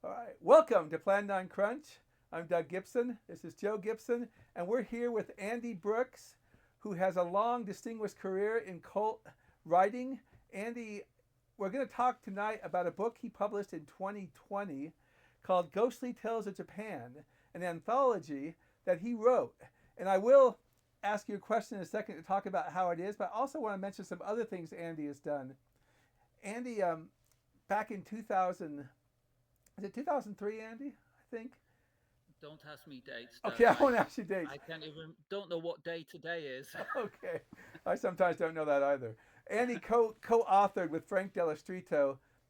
All right. Welcome to Plan9Crunch. I'm Doug Gibson. This is Joe Gibson, and we're here with Andi Brooks, who has a long, distinguished career in cult writing. Andi, we're going to talk tonight about a book he published in 2020 called Ghostly Tales of Japan, an anthology that he wrote. And I will ask you a question in a second to talk about how it is, but I also want to mention some other things Andi has done. Andi, back in 2000, is it 2003, Andi? I think. Don't ask me dates, Okay, Doug. I won't ask you dates. I can't even don't know what day today is. Okay, I sometimes don't know that either. Andi co-authored with Frank Della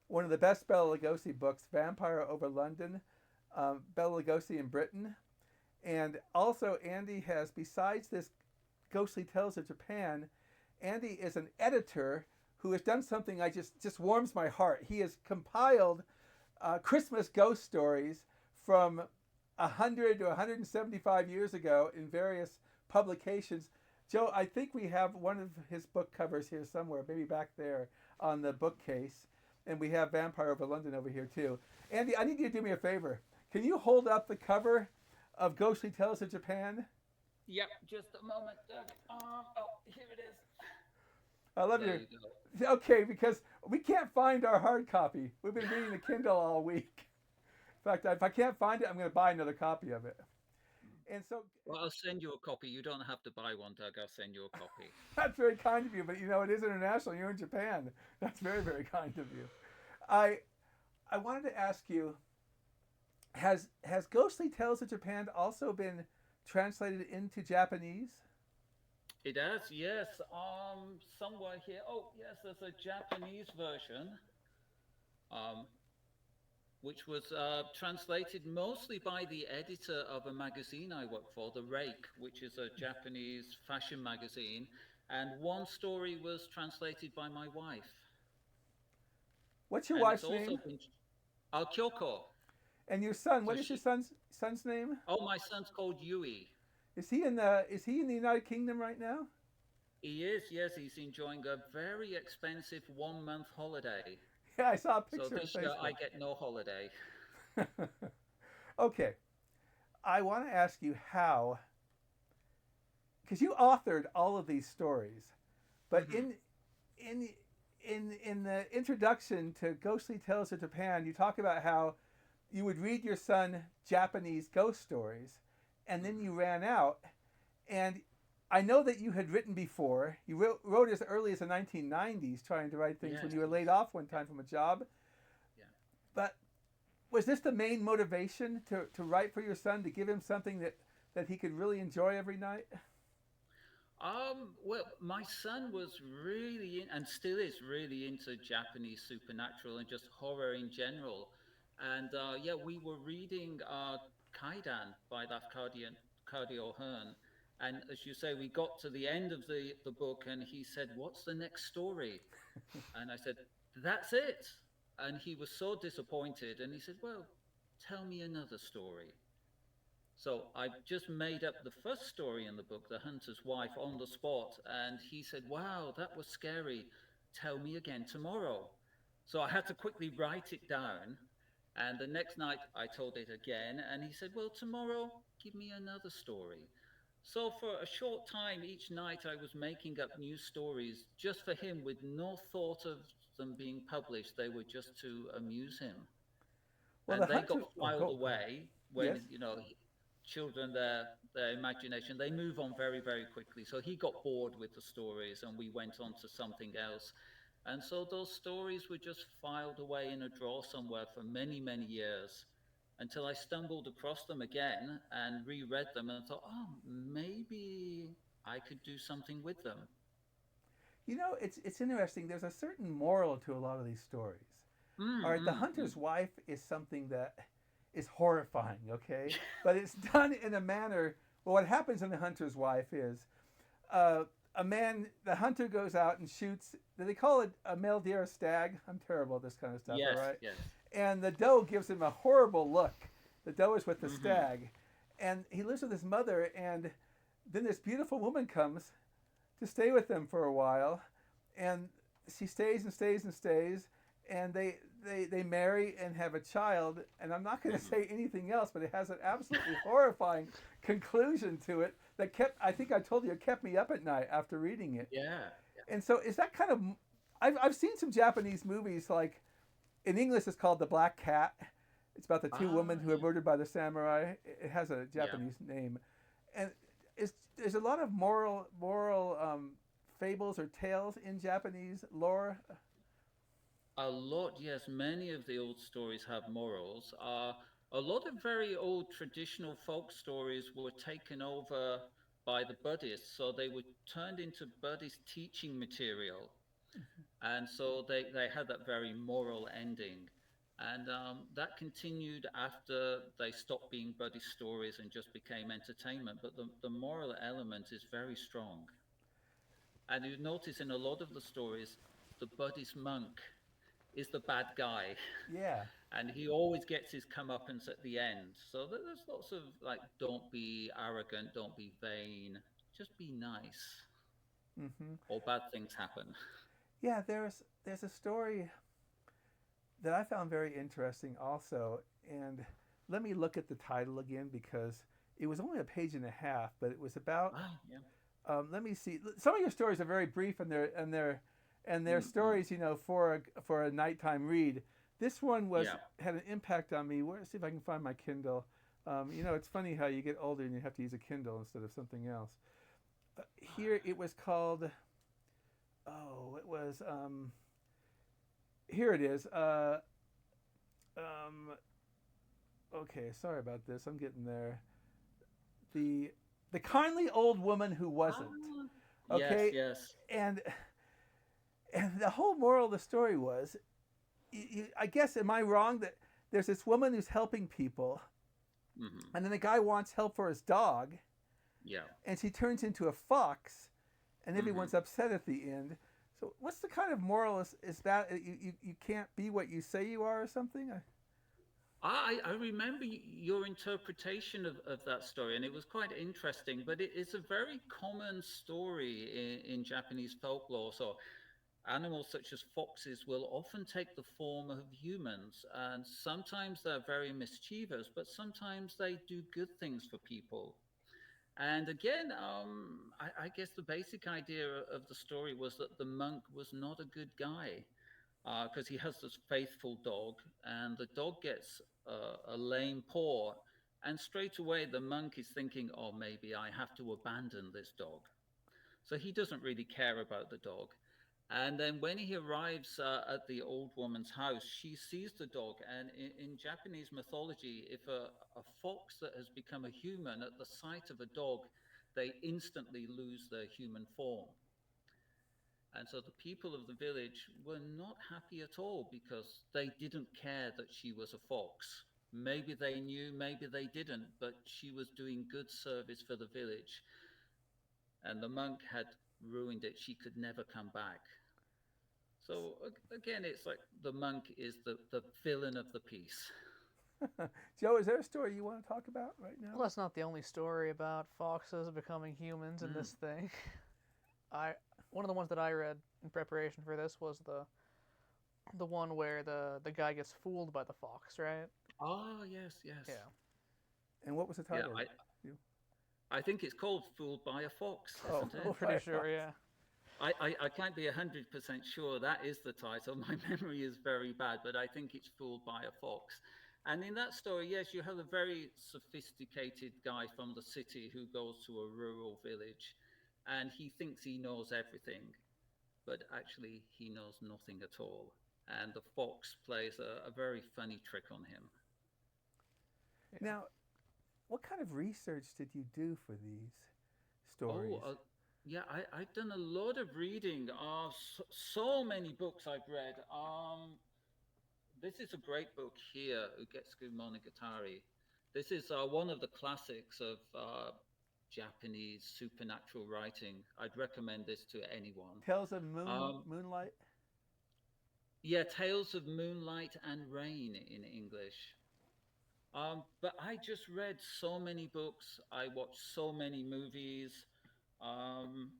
one of the best Bela Lugosi books, Vampire over London, Bela Lugosi in Britain, and also Andi has, besides this Ghostly Tales of Japan, Andi is an editor who has done something I just warms my heart. He has compiled Christmas ghost stories from 100 to 175 years ago in various publications. Joe, I think we have one of his book covers here somewhere, maybe back there on the bookcase. And we have Vampire over London over here too. Andi, I need you to do me a favor. Can you hold up the cover of Ghostly Tales of Japan? Yep, just a moment, Doug. Oh, here it is. I love There your. you go. Okay, because we can't find our hard copy. We've been reading the Kindle all week. In fact, if I can't find it, I'm going to buy another copy of it. And so Well, I'll send you a copy. You don't have to buy one, Doug. I'll send you a copy. that's very kind of you, but it is international. You're in Japan. That's very, very kind of you. I I wanted to ask you, has Ghostly Tales of Japan also been translated into Japanese? It has, yes. Somewhere here. Oh, yes, there's a Japanese version, um, which was translated mostly by the editor of a magazine I work for, The Rake, which is a Japanese fashion magazine. And one story was translated by my wife. What's your And it's wife's also name? been Kyoko. And your son, So what is your she, son's name? my son's called Yui. Is he in the United Kingdom right now? He is, yes, he's enjoying a very expensive 1 month holiday. Yeah, I saw a So picture on this year I Facebook. get no holiday. Okay, I want to ask you how, because you authored all of these stories, but Hmm. in in the introduction to Ghostly Tales of Japan, you talk about how you would read your son Japanese ghost stories, and then you Hmm. ran out. And I know that you had written before. You wrote as early as the 1990s, trying to write things when Yes, you were laid yes. off one Yeah, time from a job. yeah. But was this the main motivation to write for your son, to give him something that he could really enjoy every night? Well, my son was really and still is really into Japanese supernatural and just horror in general. And yeah, we were reading Kaidan by Cardio Hearn. And as you say, we got to the end of the book and he said, "What's the next story?" And I said, "That's it." And he was so disappointed. And he said, "Well, tell me another story." So I just made up the first story in the book, The Hunter's Wife, on the spot. And he said, "Wow, that was scary. Tell me again tomorrow." So I had to quickly write it down. And the next night I told it again. And he said, "Well, tomorrow, give me another story." So for a short time each night, I was making up new stories just for him with no thought of them being published. They were just to amuse him. Well, And the they hunter. got Oh, filed go ahead. away when Yes. children, their imagination, they move on very, very quickly. So he got bored with the stories and we went on to something else. And so those stories were just filed away in a drawer somewhere for many, many years until I stumbled across them again and reread them and thought, oh, maybe I could do something with them. It's interesting. There's a certain moral to a lot of these stories. All Mm, right, the mm, hunter's mm. wife is something that is horrifying. Okay, but it's done in a manner. Well, what happens in the hunter's wife is a man, the hunter goes out and shoots. Do they call it a male deer, a stag? I'm terrible at this kind of stuff. All Yes, right, yes. and the doe gives him a horrible look. The doe is with the Hmm. stag, and he lives with his mother. And then this beautiful woman comes to stay with them for a while, and she stays and stays and stays, and they marry and have a child, and I'm not going to Hmm. say anything else, but it has an absolutely horrifying conclusion to it that kept, I think I told you, it kept me up at night after reading it. Yeah. And so is that kind of, I've seen some Japanese movies, like in English it's called The Black Cat. It's about the two women Ah, who are yeah. murdered by the samurai. It has a Yeah. Japanese name, and there's a lot of moral fables or tales in Japanese lore. A lot, yes. Many of the old stories have morals. A lot of very old traditional folk stories were taken over by the Buddhists, so they were turned into Buddhist teaching material, and so they had that very moral ending. And that continued after they stopped being Buddhist stories and just became entertainment. But the moral element is very strong. And you notice in a lot of the stories, the Buddhist monk is the bad guy, Yeah. and he always gets his comeuppance at the end. So there's lots of like, don't be arrogant, don't be vain, just be nice, Hmm. or bad things happen. Yeah, there's a story that I found very interesting also, and let me look at the title again because it was only a page and a half, but it was about. Ah, yeah. Let me see. Some of your stories are very brief, and they're Mm-mm. stories, for a nighttime read. This one was Yeah. had an impact on me. Let's see if I can find my Kindle. It's funny how you get older and you have to use a Kindle instead of something else. Here it was called. Oh, it was. Here it is. Um, okay, sorry about this. I'm getting there. The the kindly old woman who wasn't. Ah, yes, Okay, yes. and the whole moral of the story was, I guess, am I wrong that there's this woman who's helping people, Hmm. and then the guy wants help for his dog, Yeah. and she turns into a fox, and Hmm. everyone's upset at the end. So what's the kind of moral is that you can't be what you say you are or something? I remember your interpretation of that story, and it was quite interesting. But it's a very common story in Japanese folklore. So animals such as foxes will often take the form of humans, and sometimes they're very mischievous, but sometimes they do good things for people. And again, I guess the basic idea of the story was that the monk was not a good guy because he has this faithful dog, and the dog gets a lame paw, and straight away the monk is thinking, "Oh, maybe I have to abandon this dog." So he doesn't really care about the dog. And then when he arrives at the old woman's house, she sees the dog. And in Japanese mythology, if a fox that has become a human at the sight of a dog, they instantly lose their human form. And so the people of the village were not happy at all because they didn't care that she was a fox. Maybe they knew, maybe they didn't, but she was doing good service for the village. And the monk had ruined it. She could never come back. So again, it's like the monk is the villain of the piece. Joe, is there a story you want to talk about right now? Well, that's not the only story about foxes becoming humans in Mm. this thing. I One of the ones that I read in preparation for this was the one where the guy gets fooled by the fox, right? Oh, yes, yes. Yeah. And what was the Yeah, title? You? I think it's called Fooled by a Fox, Oh, isn't it? oh, Pretty sure, yeah. I can't be 100% sure that is the title. My memory is very bad, but I think it's Fooled by a Fox. And in that story, yes, you have a very sophisticated guy from the city who goes to a rural village, and he thinks he knows everything, but actually he knows nothing at all. And the fox plays a very funny trick on him. Yeah. Now, what kind of research did you do for these Oh, stories? yeah, I've done a lot of reading. So many books I've read. This is a great book here, Ugetsugu Monogatari. This is one of the classics of Japanese supernatural writing. I'd recommend this to anyone. Tales of Um, Moonlight. yeah, Tales of Moonlight and Rain in English. But I just read so many books. I watched so many movies. Um,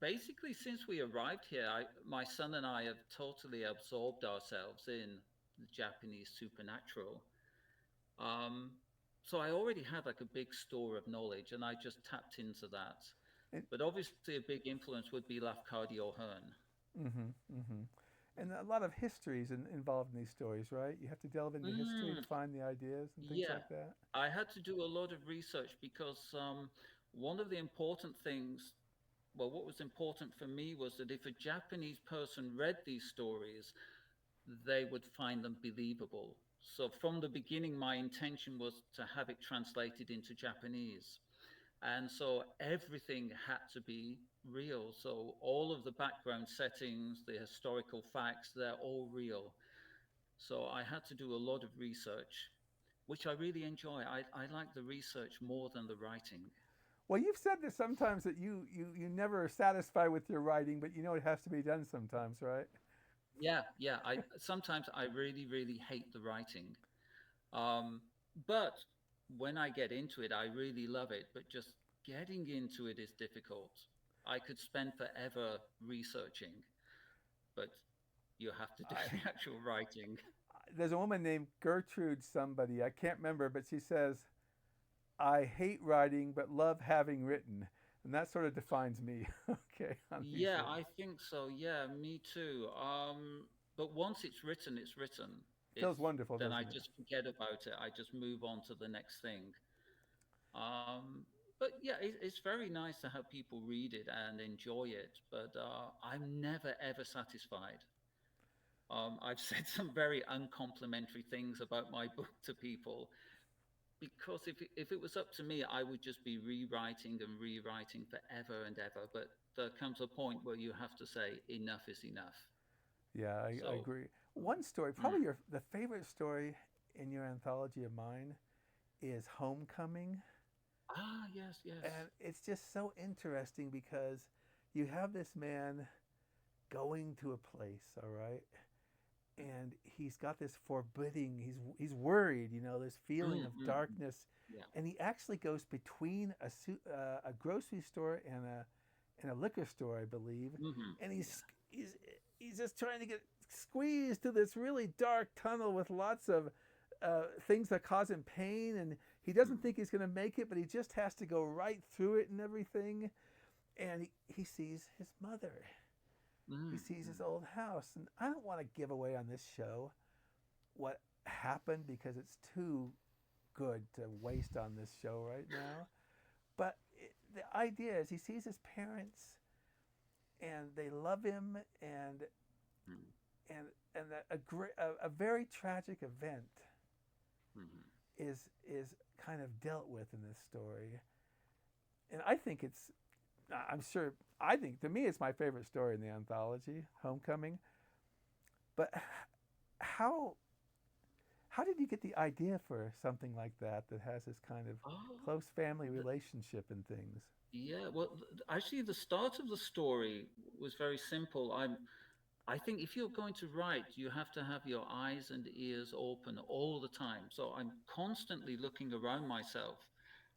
Basically, since we arrived here, my son and I have totally absorbed ourselves in. the Japanese supernatural. Um, so I already had like a big store of knowledge, and I just tapped into that. And But obviously, a big influence would be Lafcadio Hearn. mm-hmm, mm-hmm. And a lot of histories involved in these stories, right? You have to delve into history to Mm, find the ideas and things yeah, like that. I had to do a lot of research because one of the important things, well, what was important for me was that if a Japanese person read these stories, they would find them believable. So from the beginning, my intention was to have it translated into Japanese. And so everything had to be real. So all of the background settings, the historical facts, they're all real. So I had to do a lot of research, which I really enjoy. I like the research more than the writing. Well, you've said this sometimes that you never are satisfied with your writing, but you know it has to be done sometimes, right? Yeah, yeah. I sometimes I really, really hate the writing. Um, but when I get into it, I really love it. But just getting into it is difficult. I could spend forever researching, but you have to do I, the actual writing. there's a woman named Gertrude somebody, I can't remember, but she says, I hate writing but love having written. And that sort of defines me, okay, on these Yeah, things. I think so. Yeah, me too. But once it's written, it's written. Feels It's wonderful, then I doesn't it? just forget about it. I just move on to the next thing. But yeah, it's very nice to have people read it and enjoy it. But I'm never ever satisfied. I've said some very uncomplimentary things about my book to people because if it was up to me, I would just be rewriting and rewriting forever and ever. But there comes a point where you have to say enough is enough. Yeah, I So, agree. One story, mm. probably the favorite story in your anthology of mine is Homecoming. Ah, yes, yes. And it's just so interesting because you have this man going to a place, all right? And he's got this forbidding, he's worried, you know, this feeling of Mm. darkness. Yeah. And he actually goes between a grocery store and a liquor store, I believe. And Yeah. he's just trying to get squeezed to this really dark tunnel with lots of things that cause him pain, and he doesn't think he's going to make it, but he just has to go right through it and everything. And he sees his mother. He sees his old house, and I don't want to give away on this show what happened because it's too good to waste on this show right now. But the idea is he sees his parents and they love him, Mm. and and a very tragic event Mm. is kind of dealt with in this story. And I think it's I'm sure I think to me it's my favorite story in the anthology, Homecoming. But how how did you get the idea for something like that has this kind of Oh, close family th- relationship and things? yeah. Well, actually, the start of the story was very simple. I think if you're going to write, you have to have your eyes and ears open all the time. So I'm constantly looking around myself.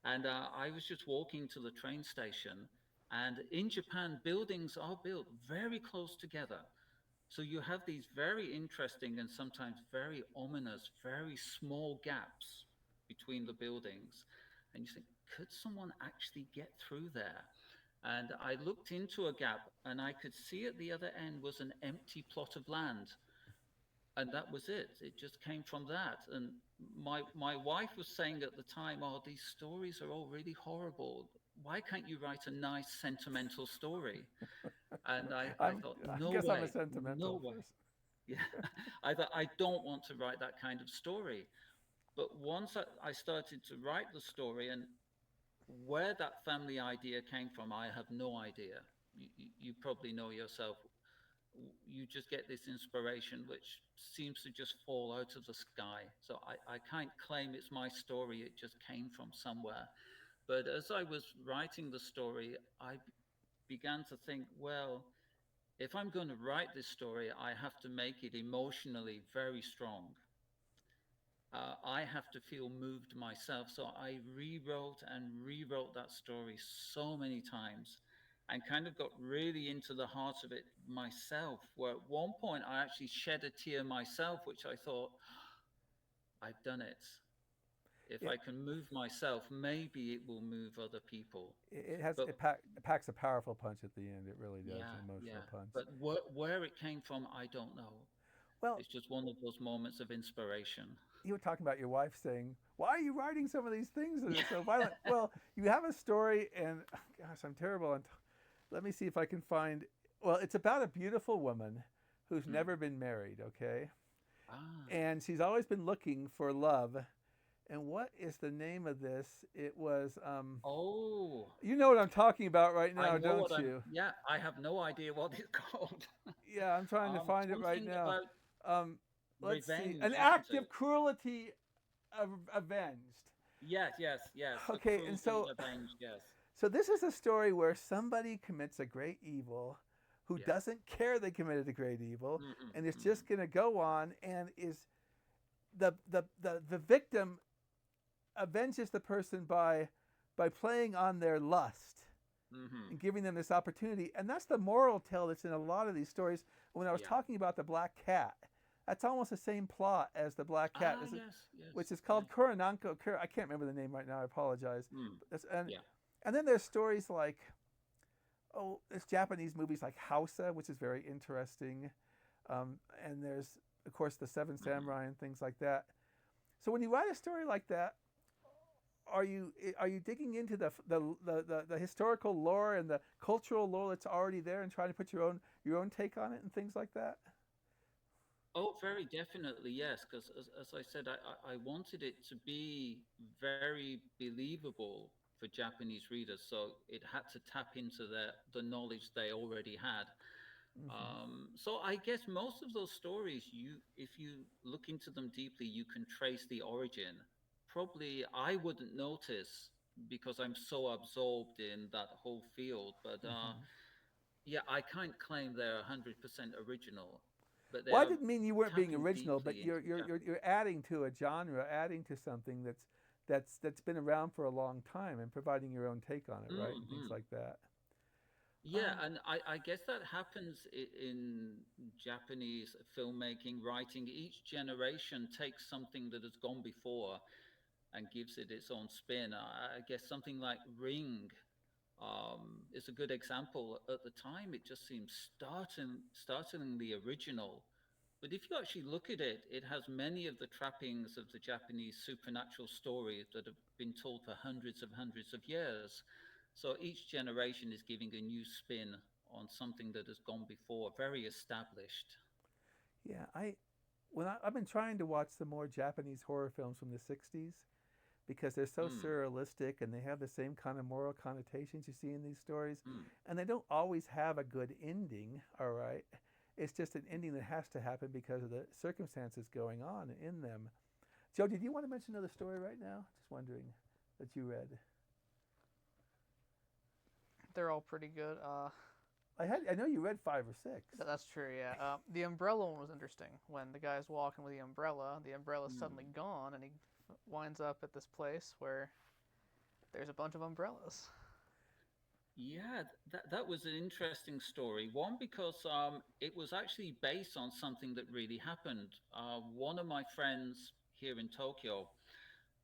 And I was just walking to the train station. And in Japan, buildings are built very close together. So you have these very interesting and sometimes very ominous, very small gaps between the buildings. And you think, could someone actually get through there? And I looked into a gap and I could see at the other end was an empty plot of land. And that was it. It just came from that. And my wife was saying at the time, oh, these stories are all really horrible. Why can't you write a nice sentimental story? And I thought, I no guess I'm a way, no sentimental way. person. Yeah. I thought, I don't want to write that kind of story. But once I started to write the story, and where that family idea came from, I have no idea. You probably know yourself. You just get this inspiration which seems to just fall out of the sky. So I can't claim it's my story, it just came from somewhere. But as I was writing the story, I began to think, well, if I'm going to write this story, I have to make it emotionally very strong. I have to feel moved myself. So I rewrote and rewrote that story so many times. and kind of got really into the heart of it myself. Where at one point I actually shed a tear myself, which I thought, I've done it. If Yeah, I can move myself, maybe it will move other people. But it packs a powerful punch at the end. It really does, yeah, an emotional yeah. punch. But where it came from, I don't know. Well, It's just one of those moments of inspiration. you were talking about your wife saying, "Why are you writing some of these things that are Yeah. so violent?" Well, you have a story, and gosh, I'm terrible. Let me see if I can find. Well, it's about a beautiful woman who's Mm. never been married. Okay, Ah. and she's always been looking for love. And what is the name of this? It was. Oh, You know what I'm talking about right I now, know don't what I'm. you? Yeah, I have no idea what it's called. Yeah, I'm trying to find it right Something now. about Um, let's see. An revenge, isn't act it? of cruelty avenged. Yes, yes, yes. A Okay, and cruelty so avenged. Yes, so this is a story where somebody commits a great evil who yes. doesn't care they committed a great evil Mm-mm, and is mm-mm. just going to go on and is the victim avenges the person by playing on their lust Mm-hmm. and giving them this opportunity. And that's the moral tale that's in a lot of these stories. When I was Yeah. talking about the black cat, that's almost the same plot as the black cat, Ah, yes, yes, which is yes. called Kurananko. I can't remember the name right now. I apologize. Mm. Yeah. And then there's stories like, oh, there's Japanese movies like Hausa, which is very interesting. And there's, of course, the Seven Mm-hmm. Samurai and things like that. So when you write a story like that, are you digging into the historical lore and the cultural lore that's already there and trying to put your own take on it and things like that? Oh, very definitely, yes. Because as I said, I wanted it to be very believable for Japanese readers, so it had to tap into the knowledge they already had. Hmm. So I guess most of those stories, if you look into them deeply, you can trace the origin. Probably I wouldn't notice because I'm so absorbed in that whole field. But Hmm. yeah, I can't claim they're 100% original, but they Well, I are didn't mean you weren't being tapping original, but deeply you're into the you're Japanese. you're, you're adding to a genre, adding to something that's been around for a long time, and providing your own take on it, right, and things Mm-hmm. like that. Yeah, Um, and I guess that happens in Japanese filmmaking, writing. Each generation takes something that has gone before and gives it its own spin. I guess something like Ring is a good example. At the time, it just seems startlingly original. But if you actually look at it, it has many of the trappings of the Japanese supernatural stories that have been told for hundreds of years. So each generation is giving a new spin on something that has gone before, very established. yeah, I've been trying to watch some more Japanese horror films from the '60s because they're so Mm, surrealistic and they have the same kind of moral connotations you see in these stories, mm. and they don't always have a good ending. All right, it's just an ending that has to happen because of the circumstances going on in them. Joe, did you want to mention another story right now? Just wondering that you read. They're all pretty good. I know you read five or six. That's true, yeah. The umbrella one was interesting. When the guy's walking with the umbrella's suddenly Mm. gone, and he winds up at this place where there's a bunch of umbrellas. Yeah, that was an interesting story. One, because it was actually based on something that really happened. One of my friends here in Tokyo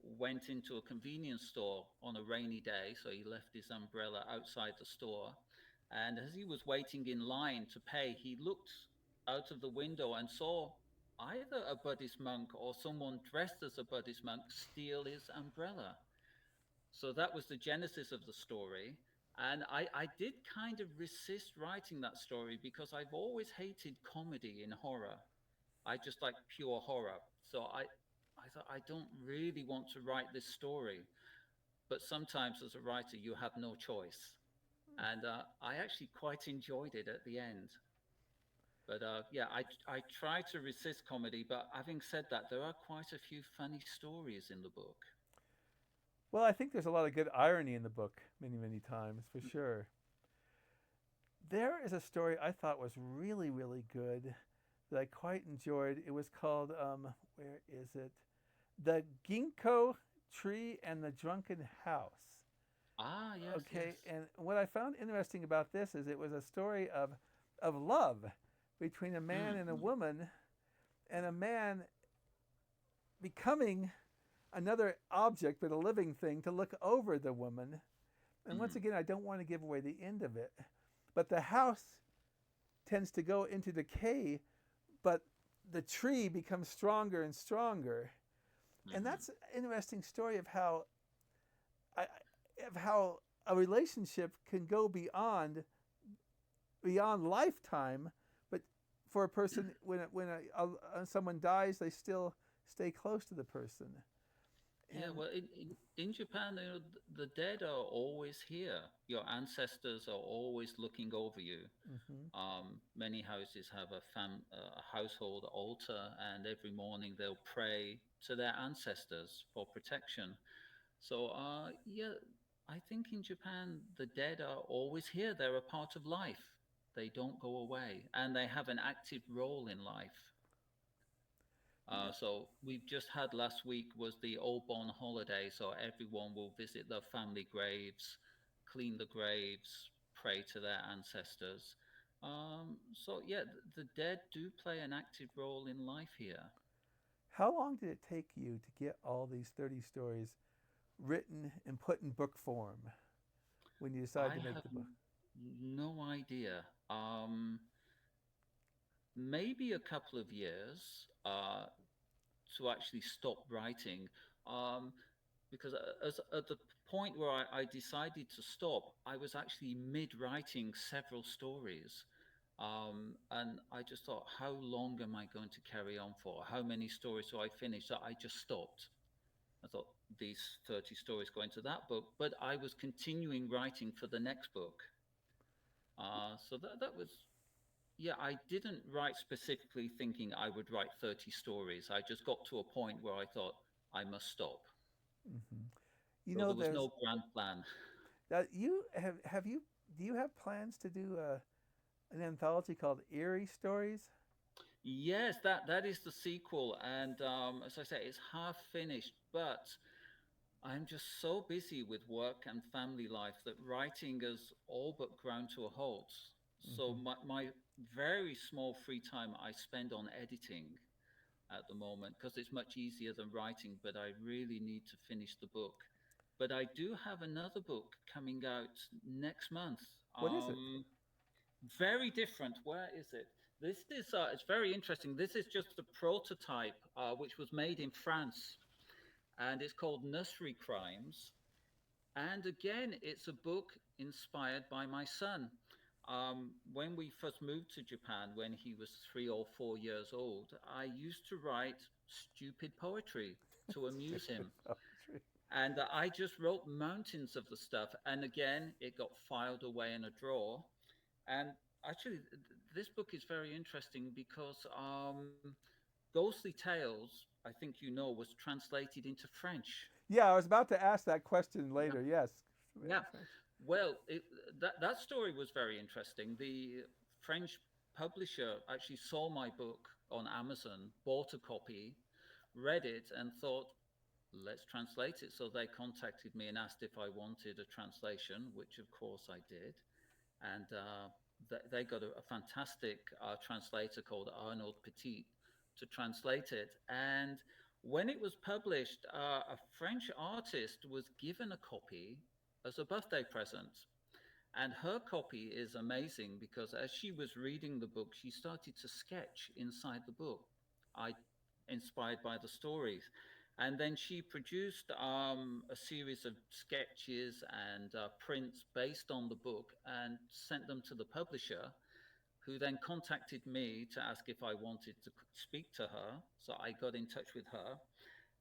went into a convenience store on a rainy day, so he left his umbrella outside the store. And as he was waiting in line to pay, he looked out of the window and saw either a Buddhist monk or someone dressed as a Buddhist monk steal his umbrella. So that was the genesis of the story. And I did kind of resist writing that story because I've always hated comedy in horror. I just like pure horror. So I thought I don't really want to write this story. But sometimes as a writer, you have no choice. And I actually quite enjoyed it at the end. But yeah, I try to resist comedy. But having said that, there are quite a few funny stories in the book. Well, I think there's a lot of good irony in the book, many times for sure. There is a story I thought was really, really good that I quite enjoyed. It was called, where is it? The Ginkgo Tree and the Drunken House. Ah, yes, Okay, yes. and what I found interesting about this is it was a story of love between a man Mm, and a mm, woman, and a man becoming another object, but a living thing, to look over the woman. And once mm, again, I don't want to give away the end of it, but the house tends to go into decay, but the tree becomes stronger and stronger. And mm-hmm. that's an interesting story of I, how a relationship can go beyond lifetime, but for a person someone dies, they still stay close to the person. Yeah, And well, in Japan, the dead are always here. Your ancestors are always looking over you. mhm. Many houses have a household altar, and every morning they'll pray to their ancestors for protection. So, yeah, I think in Japan, the dead are always here. They're a part of life. They don't go away, and they have an active role in life. Yeah. So we've just had last week was the Obon holiday, so everyone will visit their family graves, clean the graves, pray to their ancestors. So yeah, the dead do play an active role in life here. How long did it take you to get all these 30 stories written and put in book form when you decided I to make have the book? no idea. Maybe a couple of years to actually stop writing. Um, because as at the point where I decided to stop, I was actually mid writing several stories. And I just thought, how long am I going to carry on for? How many stories do I finish? So I just stopped. I thought these 30 stories go into that book, but I was continuing writing for the next book. So that was, yeah, I didn't write specifically thinking I would write 30 stories. I just got to a point where I thought I must stop. Hmm. You So know, there was there's no grand plan. you have you do you have plans to do an anthology called Eerie Stories? Yes, that is the sequel, and as I say, it's half finished. But I'm just so busy with work and family life that writing has all but ground to a halt. So Hmm. my very small free time I spend on editing at the moment because it's much easier than writing. But I really need to finish the book. But I do have another book coming out next month. What is it? Very different. Where is it? This is it's very interesting. This is just a prototype which was made in France, and it's called Nursery Crimes. And again, it's a book inspired by my son. When we first moved to Japan, when he was 3 or 4 years old, I used to write stupid poetry to amuse Stupid him. poetry. And I just wrote mountains of the stuff. And again, it got filed away in a drawer. And actually, this book is very interesting because Ghostly Tales, I think you know, was translated into French. Yeah, I was about to ask that question Yeah. later. Yes. Yeah. French. Well, that story was very interesting. The French publisher actually saw my book on Amazon, bought a copy, read it, and thought, let's translate it. So they contacted me and asked if I wanted a translation, which of course I did. And they got a fantastic translator called Arnold Petit to translate it. And when it was published, a French artist was given a copy as a birthday present. And her copy is amazing because as she was reading the book, she started to sketch inside the book. I inspired by the stories. And then she produced a series of sketches and prints based on the book and sent them to the publisher, who then contacted me to ask if I wanted to speak to her. So I got in touch with her,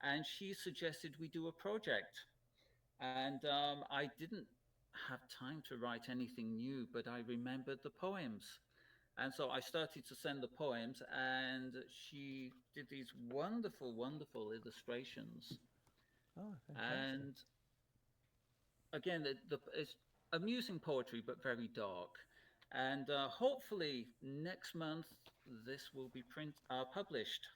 and she suggested we do a project. And I didn't have time to write anything new, but I remembered the poems. And so I started to send the poems, and she did these wonderful, wonderful illustrations. Oh, fantastic. And again, it's amusing poetry, but very dark. And hopefully next month this will be published.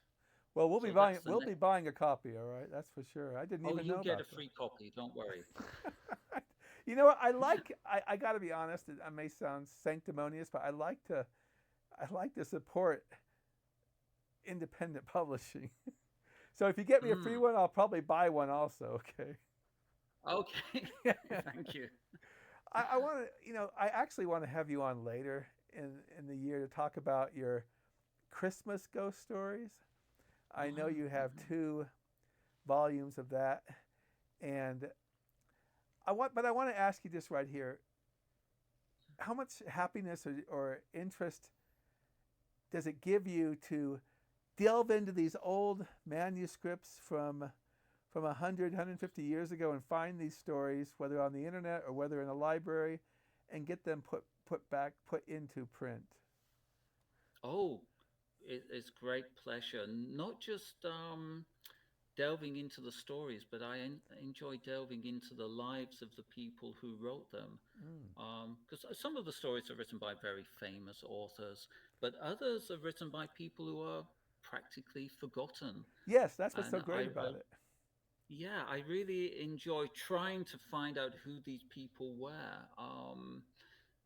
Well, So that's the we'll be next. buying a copy. All right, that's for sure. I didn't Oh, even you know get a about that. free copy. Don't worry. You know what? I got to be honest. I may sound sanctimonious, but I like to support independent publishing. So if you get me a free Mm. one, I'll probably buy one also. Okay. Okay. Thank you. I want to, I actually want to have you on later in the year to talk about your Christmas ghost stories. I know you have Mhm. 2 volumes of that, and I want to ask you this right here: how much happiness or interest does it give you to delve into these old manuscripts from 100, 150 years ago and find these stories, whether on the internet or whether in a library, and get them put into print? Oh, it's great pleasure. Not just delving into the stories, but enjoy delving into the lives of the people who wrote them. Mm. Because some of the stories are written by very famous authors, but others are written by people who are practically forgotten. Yes, that's what's And so great about it. yeah, I really enjoy trying to find out who these people were.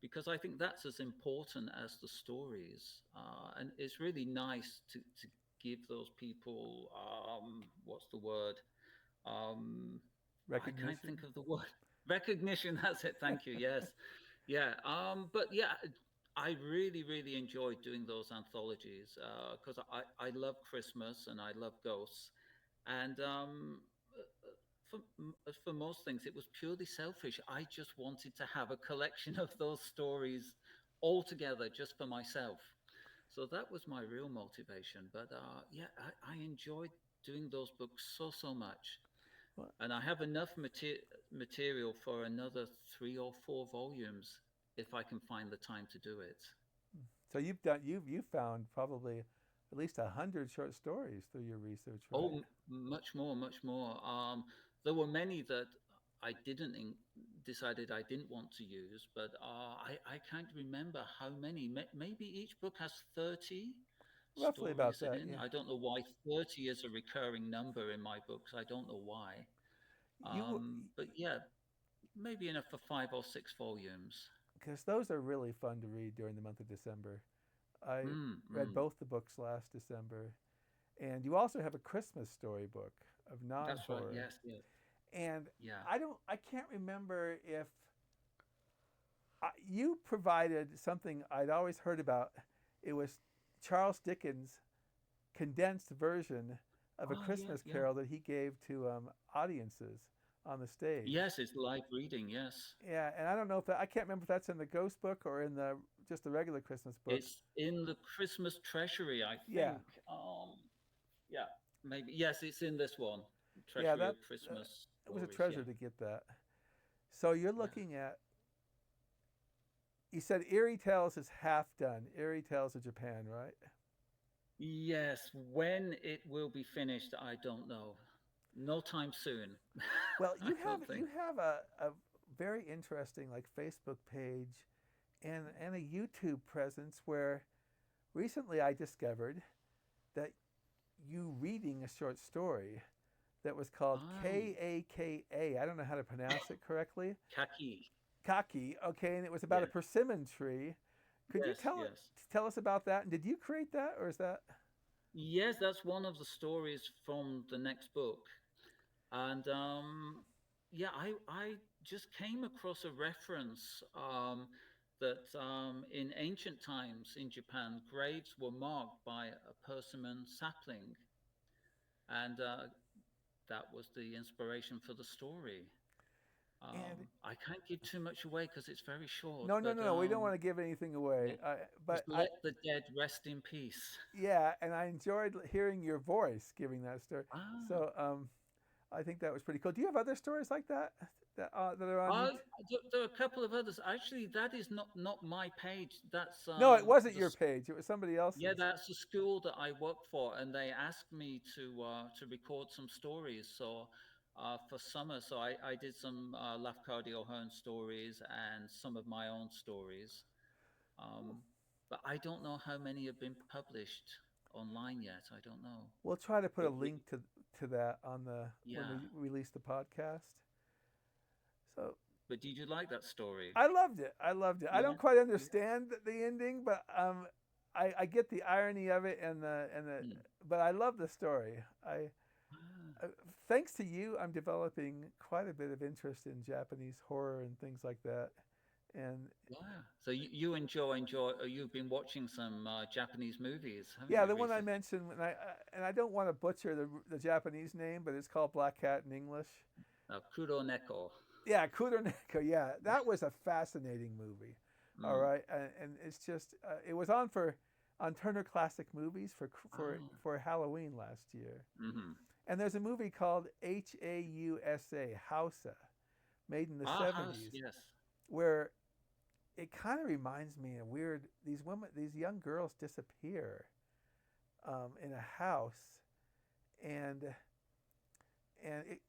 Because I think that's as important as the stories. And it's really nice to give those people, what's the word? Um, I can't think Recognition. of the word. Recognition, that's it. Thank you. Yes. Yeah. But yeah, I really, really enjoyed doing those anthologies because I love Christmas and I love ghosts. And for most things, it was purely selfish. I just wanted to have a collection of those stories all together just for myself. So that was my real motivation. But yeah, I enjoyed doing those books so much. Well, And I have enough material for another 3 or 4 volumes if I can find the time to do it. so you've found probably at least 100 short stories through your research, Oh, right? much more, much more. There were many that I didn't decided I didn't want to use, but I can't remember how many. Maybe each book has 30 Roughly about stories that, in. yeah. I don't know why 30 is a recurring number in my books. I don't know why. You But yeah, maybe enough for 5 or 6 volumes. because those are really fun to read during the month of December. I Mm, read mm. both the books last December, and you also have a Christmas storybook of That's right. non-horror. Yes, yes, And yeah. I can't remember if you provided something I'd always heard about. It was Charles Dickens' condensed version of A Oh, yeah, Christmas yeah. Carol that he gave to audiences on the stage. Yes, it's live reading. Yes. Yeah, and I don't know if I can't remember if that's in the Ghost book or in the just the regular Christmas book. It's in the Christmas Treasury, I Yeah, think. Yeah, maybe. Yes, it's in this one, yeah, Treasury that of Christmas it was a Stories. Yeah, treasure to get that. So you're yeah. looking at. You said Eerie Tales is half done. Eerie Tales of Japan, right? Yes, when it will be finished, I don't know. No time soon. Well, I you have don't you think. have a very interesting like Facebook page and a YouTube presence where recently I discovered that you reading a short story that was called Ah, Kaka. I don't know how to pronounce it correctly. Kaki. Kaki, okay, and it was about a Yeah. persimmon tree. Could you Yes, yes. tell us about that? And did you create that, or is that? Yes, that's one of the stories from the next book. And yeah, I just came across a reference that in ancient times in Japan, graves were marked by a persimmon sapling, and that was the inspiration for the story. And I can't give too much away because it's very short, no, no, but no, no. We don't want to give anything yeah, away. just But let the dead rest in peace. yeah, and I enjoyed hearing your voice giving that story. Ah. So I think that was pretty cool. Do you have other stories like that that are on Uh, YouTube? there are a couple of others. Actually, that is not my page. That's No, it wasn't your page. It was somebody yeah, else's. that's the school that I work for, and they asked me to record some stories. So for summer, so I did some Lafcadio Hearn stories and some of my own stories. Um, but I don't know how many have been published online yet. I don't know. We'll try to put a But link to that on the when yeah, we release the podcast. So But did you like that story? I loved it. I loved it. I Yeah. don't quite Yeah. understand the ending, but I get the irony of it and the Mm. but I love the story. Ah, Uh, Thanks to you, I'm developing quite a bit of interest in Japanese horror and things like that. And wow. So you enjoy. You've been watching some Japanese movies, haven't yeah, you, the one I recently? mentioned, and I don't want to butcher the Japanese name, but it's called Black Cat in English. Kuro Neko. Yeah, Kuroneko. Yeah, that was a fascinating movie. All Mm. right, and it's just it was on Turner Classic Movies Ah. for Halloween last year. Mm-hmm. And there's a movie called Hausa, made in the Ah, House. 70s, Yes. where it kind of reminds me of weird. These young girls disappear in a house, and it,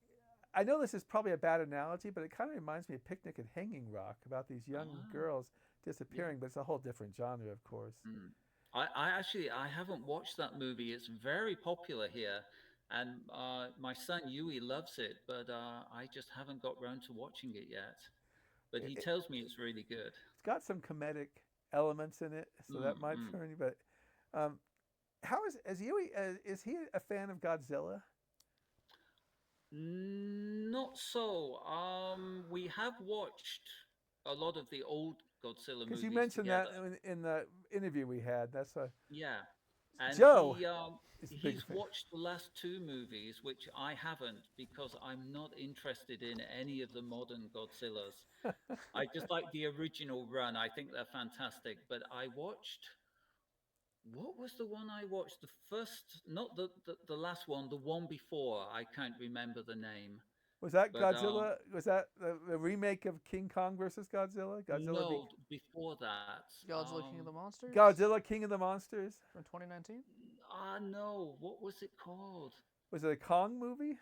I know this is probably a bad analogy, but it kind of reminds me of Picnic at Hanging Rock about these young Ah. girls Yeah. disappearing, but it's a whole different genre, of course. Mm. I actually I haven't watched that movie. It's very popular here, and my son Yui loves it, but I just haven't got round to watching it yet. But he It's tells me it's really good. got some comedic elements in it, so that Mm, might mm. turn you. But um, how is Yui? Is he a fan of Godzilla? Not so. We have watched a lot of the old Godzilla Because you movies mentioned that together. in the interview we had. That's a Yeah, and Joe is a big he's fan. watched the last two movies, which I haven't because I'm not interested in any of the modern Godzillas. I just like the original run. I think they're fantastic. But I watched, what was the one I watched? The first, not the last one, the one before. I can't remember the name. Was that But Godzilla? Was that the remake of King Kong versus Godzilla? no, before that. Godzilla King of the Monsters Godzilla King of the Monsters? from 2019. No, what was it called? Was it a Kong movie?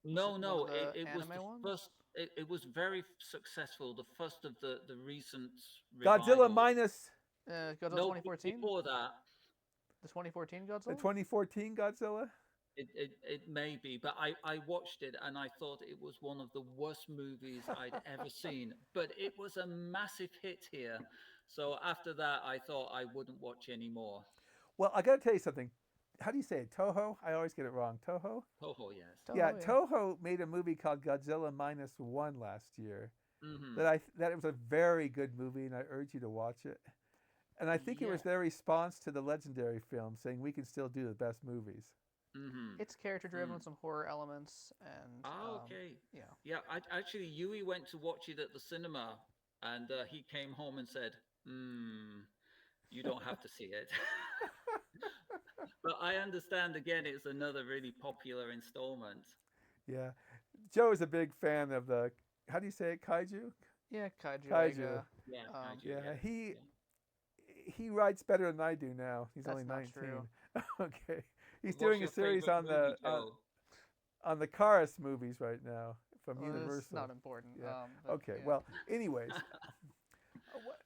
Was it No, one of no, the it was the anime ones? first. It was very successful. The first of the recent Godzilla revivals. minus Godzilla No, 2014. before that, The 2014 the Godzilla. 2014 Godzilla. it may be, but I watched it and I thought it was one of the worst movies I'd ever seen. But it was a massive hit here. So after that, I thought I wouldn't watch anymore. Well, I got to tell you something. How do you say it? Toho? I always get it wrong. Toho? Oh, yes. Yeah, Toho, yeah. Toho made a movie called Godzilla minus one last year. Mm-hmm. That it was a very good movie, and I urge you to watch it. And I think it Yeah. was their response to the legendary film, saying we can still do the best movies. Mm-hmm. It's character driven Mm. with some horror elements, and Ah, okay. yeah, Yeah, actually, Yui went to watch it at the cinema, and he came home and said, "Hmm, you don't have to see it." But I understand again, it's another really popular installment. Yeah, Joe is a big fan of the. How do you say it? Kaiju. yeah, kaiju. Kaiju. Yeah, kaiju. Yeah, Yeah, yeah. he writes better than I do now. He's only That's not 19. true. Okay, he's What's doing a your series favorite movie, Joe? on the Cars movies right now from Well, it's Universal. not important. Yeah. But Okay. yeah. Well, anyways,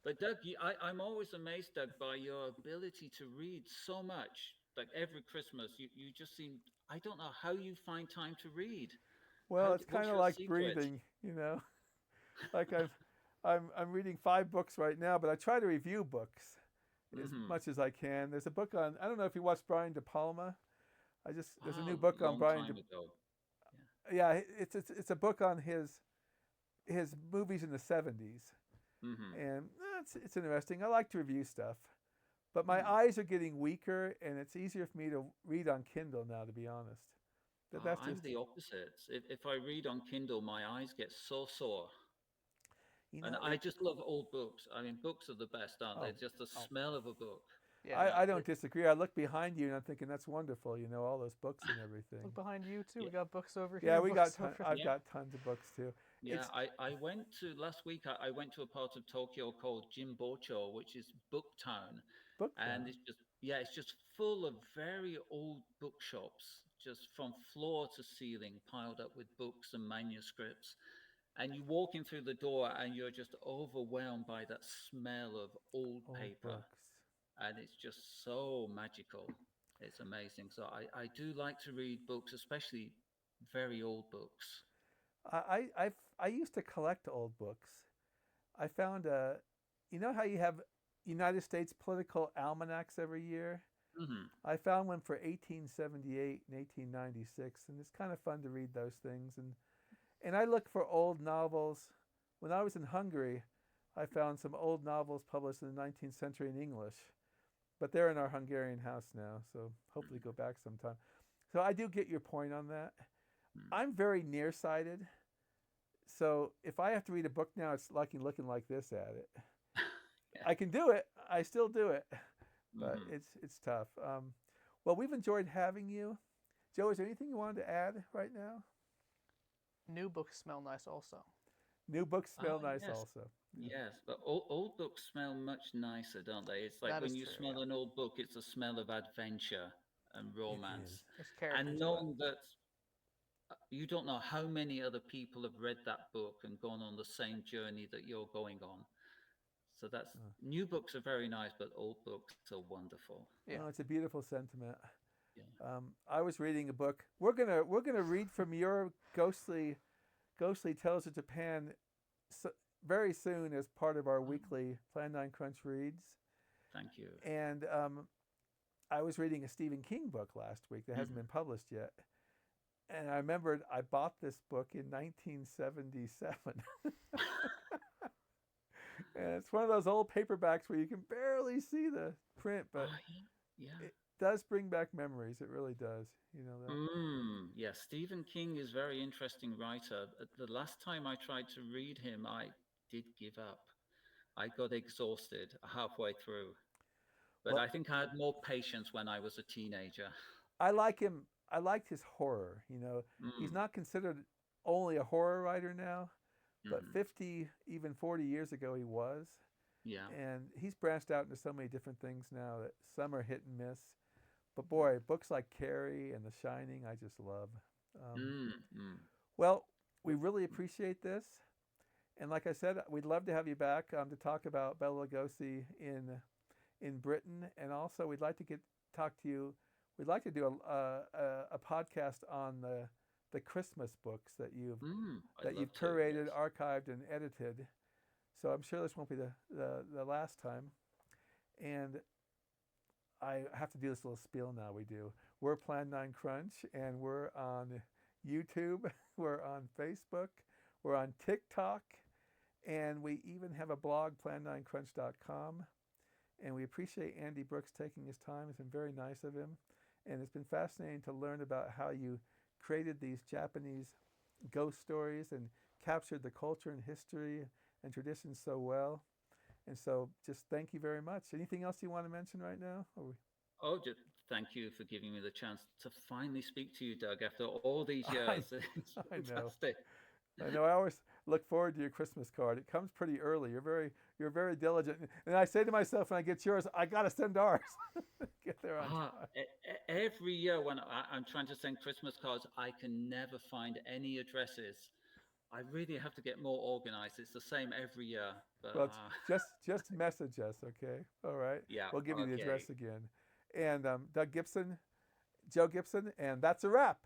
But Doug, I'm always amazed, Doug, by your ability to read so much. Like every Christmas, you just seem. I don't know how you find time to read. well, it's What's kind of your like secret? breathing, Like I'm reading 5 books right now, but I try to review books as Mm-hmm. much as I can. There's a book on. I don't know if you watched Brian De Palma. There's a Ah, new book on long Brian. time ago. Yeah, it's a book on his movies in the 70s, Mm-hmm. and it's interesting. I like to review stuff, but my Mm. eyes are getting weaker, and it's easier for me to read on Kindle now, to be honest. But that's I'm just the opposite. If I read on Kindle, my eyes get so sore. And I it. just love old books. I mean, books are the best, aren't they? Oh, Just the Oh, smell of a book. yeah. I don't disagree. I look behind you and I'm thinking that's wonderful. All those books and everything. Look behind you too. Yeah, We got books over Yeah, here. Books over I've yeah, got tons of books too. yeah. It's I went to last week. I went to a part of Tokyo called Jimbocho, which is Booktown, and Booktown. it's just yeah, it's just full of very old bookshops, just from floor to ceiling, piled up with books and manuscripts. And you walk in through the door, and you're just overwhelmed by that smell of old Old paper, books. and it's just so magical. It's amazing. So I do like to read books, especially very old books. I used to collect old books. I found a, you know how you have United States political almanacs every year? Hmm. I found one for 1878 and 1896, and it's kind of fun to read those things. And I look for old novels. When I was in Hungary, I found some old novels published in the 19th century in English, but they're in our Hungarian house now, so hopefully go back sometime. So I do get your point on that. I'm very nearsighted, so if I have to read a book now, it's like looking like this at it. Yeah. I can do it. I still do it, but Hmm. it's tough. Well, we've enjoyed having you, Joe. Is there anything you wanted to add right now? New books smell nice also. New books Ah, smell nice, yes. also. Yeah, Yes, but old books smell much nicer, don't they? It's like That when is you true, yeah. smell an old book, it's a smell of adventure and it is. romance. There's character And to it. knowing that you don't know how many other people have read that book and gone on the same journey that you're going on. So that's Uh, new books are very nice, but old books are wonderful. Yeah. it's a beautiful sentiment. Yeah. I was reading a book. We're gonna read from your ghostly tales of Japan so, very soon as part of our Oh, weekly Plan9Crunch reads. thank you. And I was reading a Stephen King book last week that hasn't Mhm. been published yet. And I remembered I bought this book in 1977. And it's one of those old paperbacks where you can barely see the print, but Oh, yeah. Yeah. it does bring back memories. It really does. You know that. Yeah, Stephen King is a very interesting writer. The last time I tried to read him, I did give up. I got exhausted halfway through. But Well, I think I had more patience when I was a teenager. I like him. I liked his horror. He's Mm, not considered only a horror writer now, but mhm. 50, even 40 years ago, he was. Yeah. And he's branched out into so many different things now that some are hit and miss. But boy, books like Carrie and The Shining, I just love. Um, Mm, mm. well, we really appreciate this. And like I said, we'd love to have you back to talk about Bela Lugosi in Britain, and also we'd like to talk to you. We'd like to do a podcast on the Christmas books I'd that love you've to. curated, Yes. archived, and edited. So I'm sure this won't be the last time. And I have to do this little spiel now. We do. We're Plan9Crunch, and we're on YouTube. We're on Facebook. We're on TikTok, and we even have a blog, plan9crunch.com. And we appreciate Andi Brooks taking his time. It's been very nice of him. And it's been fascinating to learn about how you created these Japanese ghost stories and captured the culture and history and traditions so well. And so just thank you very much. Anything else you want to mention right now? Oh, just thank you for giving me the chance to finally speak to you, Doug, after all these I, years. It's I know. fantastic. I know. I always look forward to your Christmas card. It comes pretty early. You're very diligent. And I say to myself, when I get yours, I gotta send ours. Get there on time. Every year when I'm trying to send Christmas cards, I can never find any addresses. I really have to get more organized. It's the same every year, but Well, just message us, okay? All right. yeah, We'll give you the okay. address again. And Doug Gibson, Joe Gibson, and that's a wrap.